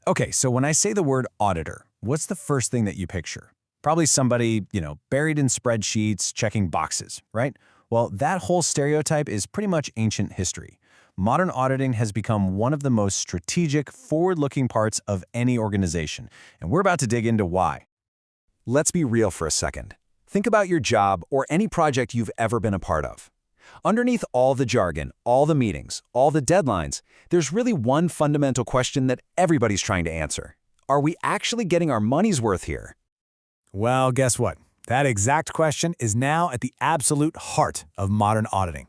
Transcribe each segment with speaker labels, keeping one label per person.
Speaker 1: Okay, so when I say the word auditor, what's the first thing that you picture? Probably somebody, buried in spreadsheets, checking boxes, right? Well, that whole stereotype is pretty much ancient history. Modern auditing has become one of the most strategic, forward-looking parts of any organization, and we're about to dig into why.
Speaker 2: Let's be real for a second. Think about your job or any project you've ever been a part of. Underneath all the jargon, all the meetings, all the deadlines, there's really one fundamental question that everybody's trying to answer. Are we actually getting our money's worth here?
Speaker 3: Well, guess what? That exact question is now at the absolute heart of modern auditing.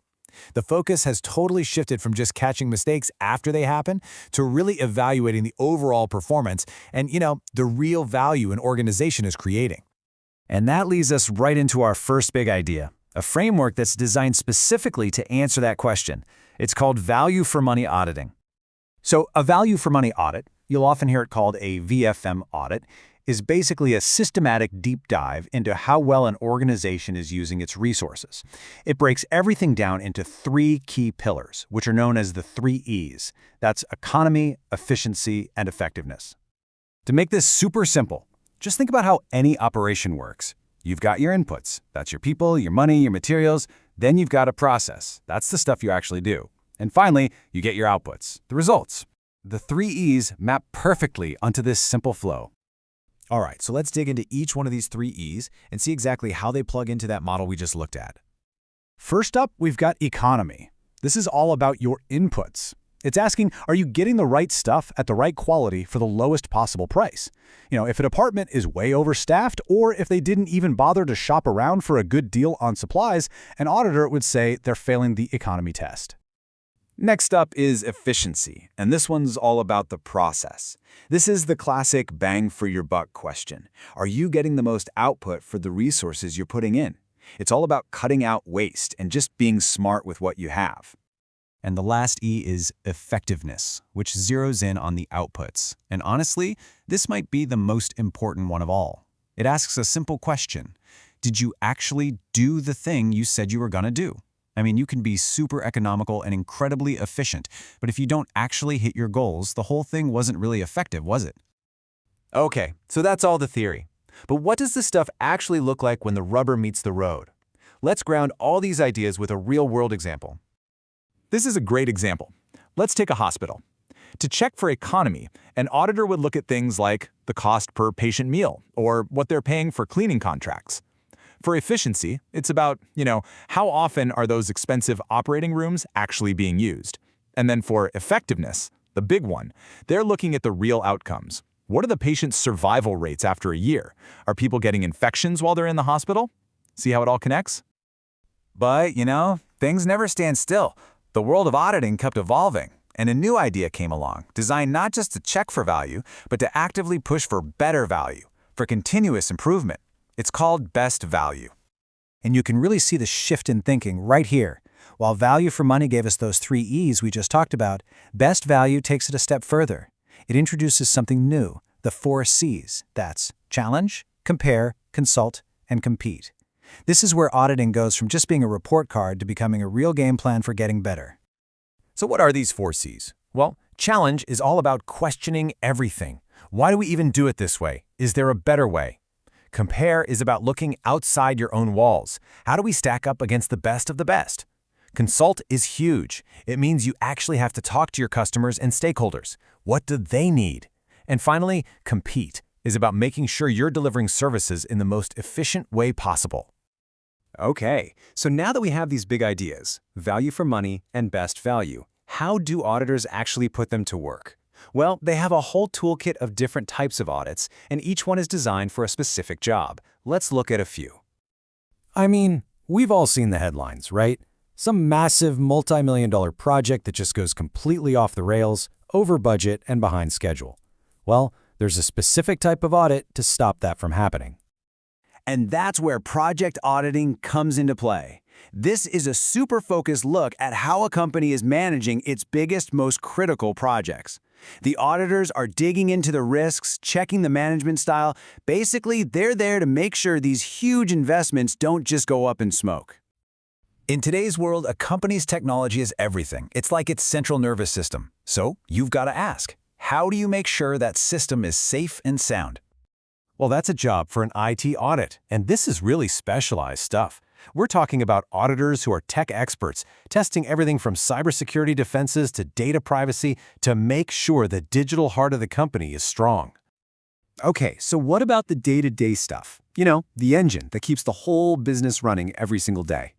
Speaker 3: The focus has totally shifted from just catching mistakes after they happen to really evaluating the overall performance and, the real value an organization is creating.
Speaker 1: And that leads us right into our first big idea, a framework that's designed specifically to answer that question. It's called value for money auditing. So a value for money audit, you'll often hear it called a VFM audit, is basically a systematic deep dive into how well an organization is using its resources. It breaks everything down into three key pillars, which are known as the 3 E's. That's economy, efficiency, and effectiveness. To make this super simple, just think about how any operation works. You've got your inputs. That's your people, your money, your materials. Then you've got a process. That's the stuff you actually do. And finally, you get your outputs, the results. The 3 E's map perfectly onto this simple flow.
Speaker 3: All right, so let's dig into each one of these 3 E's and see exactly how they plug into that model we just looked at. First up, we've got economy. This is all about your inputs. It's asking, are you getting the right stuff at the right quality for the lowest possible price? If a department is way overstaffed or if they didn't even bother to shop around for a good deal on supplies, an auditor would say they're failing the economy test.
Speaker 2: Next up is efficiency, and this one's all about the process. This is the classic bang for your buck question. Are you getting the most output for the resources you're putting in? It's all about cutting out waste and just being smart with what you have.
Speaker 1: And the last E is effectiveness, which zeroes in on the outputs. And honestly, this might be the most important one of all. It asks a simple question. Did you actually do the thing you said you were going to do? I mean, you can be super economical and incredibly efficient, but if you don't actually hit your goals, the whole thing wasn't really effective, was it?
Speaker 2: Okay, so that's all the theory. But what does this stuff actually look like when the rubber meets the road? Let's ground all these ideas with a real-world example. This is a great example. Let's take a hospital. To check for economy, an auditor would look at things like the cost per patient meal or what they're paying for cleaning contracts. For efficiency, it's about, how often are those expensive operating rooms actually being used? And then for effectiveness, the big one, they're looking at the real outcomes. What are the patient's survival rates after a year? Are people getting infections while they're in the hospital? See how it all connects?
Speaker 1: But, things never stand still. The world of auditing kept evolving, and a new idea came along, designed not just to check for value, but to actively push for better value, for continuous improvement. It's called best value.
Speaker 3: And you can really see the shift in thinking right here. While value for money gave us those 3 E's we just talked about, best value takes it a step further. It introduces something new, the 4 C's. That's challenge, compare, consult, and compete. This is where auditing goes from just being a report card to becoming a real game plan for getting better.
Speaker 2: So what are these 4 C's? Well, challenge is all about questioning everything. Why do we even do it this way? Is there a better way? Compare is about looking outside your own walls. How do we stack up against the best of the best? Consult is huge. It means you actually have to talk to your customers and stakeholders. What do they need? And finally, compete is about making sure you're delivering services in the most efficient way possible. Okay, so now that we have these big ideas, value for money and best value, how do auditors actually put them to work? Well, they have a whole toolkit of different types of audits, and each one is designed for a specific job. Let's look at a few.
Speaker 3: I mean, we've all seen the headlines, right? Some massive multi-million-dollar project that just goes completely off the rails, over budget, and behind schedule. Well, there's a specific type of audit to stop that from happening.
Speaker 1: And that's where project auditing comes into play. This is a super focused look at how a company is managing its biggest, most critical projects. The auditors are digging into the risks, checking the management style. Basically, they're there to make sure these huge investments don't just go up in smoke. In today's world, a company's technology is everything. It's like its central nervous system. So you've got to ask, How do you make sure that system is safe and sound?
Speaker 2: Well, that's a job for an IT audit, and this is really specialized stuff. We're talking about auditors who are tech experts, testing everything from cybersecurity defenses to data privacy to make sure the digital heart of the company is strong.
Speaker 3: Okay, so what about the day-to-day stuff? You know, the engine that keeps the whole business running every single day.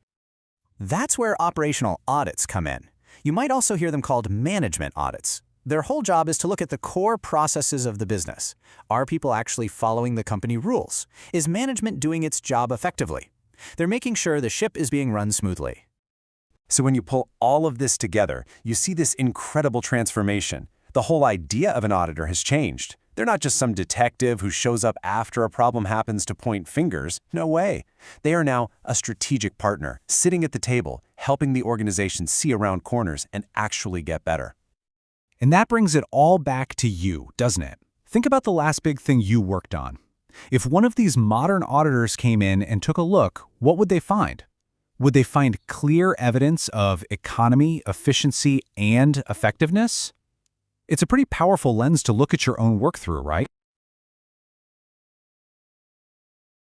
Speaker 4: That's where operational audits come in. You might also hear them called management audits. Their whole job is to look at the core processes of the business. Are people actually following the company rules? Is management doing its job effectively? They're making sure the ship is being run smoothly.
Speaker 2: So when you pull all of this together, you see this incredible transformation. The whole idea of an auditor has changed. They're not just some detective who shows up after a problem happens to point fingers. No way. They are now a strategic partner, sitting at the table, helping the organization see around corners and actually get better.
Speaker 3: And that brings it all back to you, doesn't it? Think about the last big thing you worked on. If one of these modern auditors came in and took a look, what would they find? Would they find clear evidence of economy, efficiency, and effectiveness? It's a pretty powerful lens to look at your own work through, right?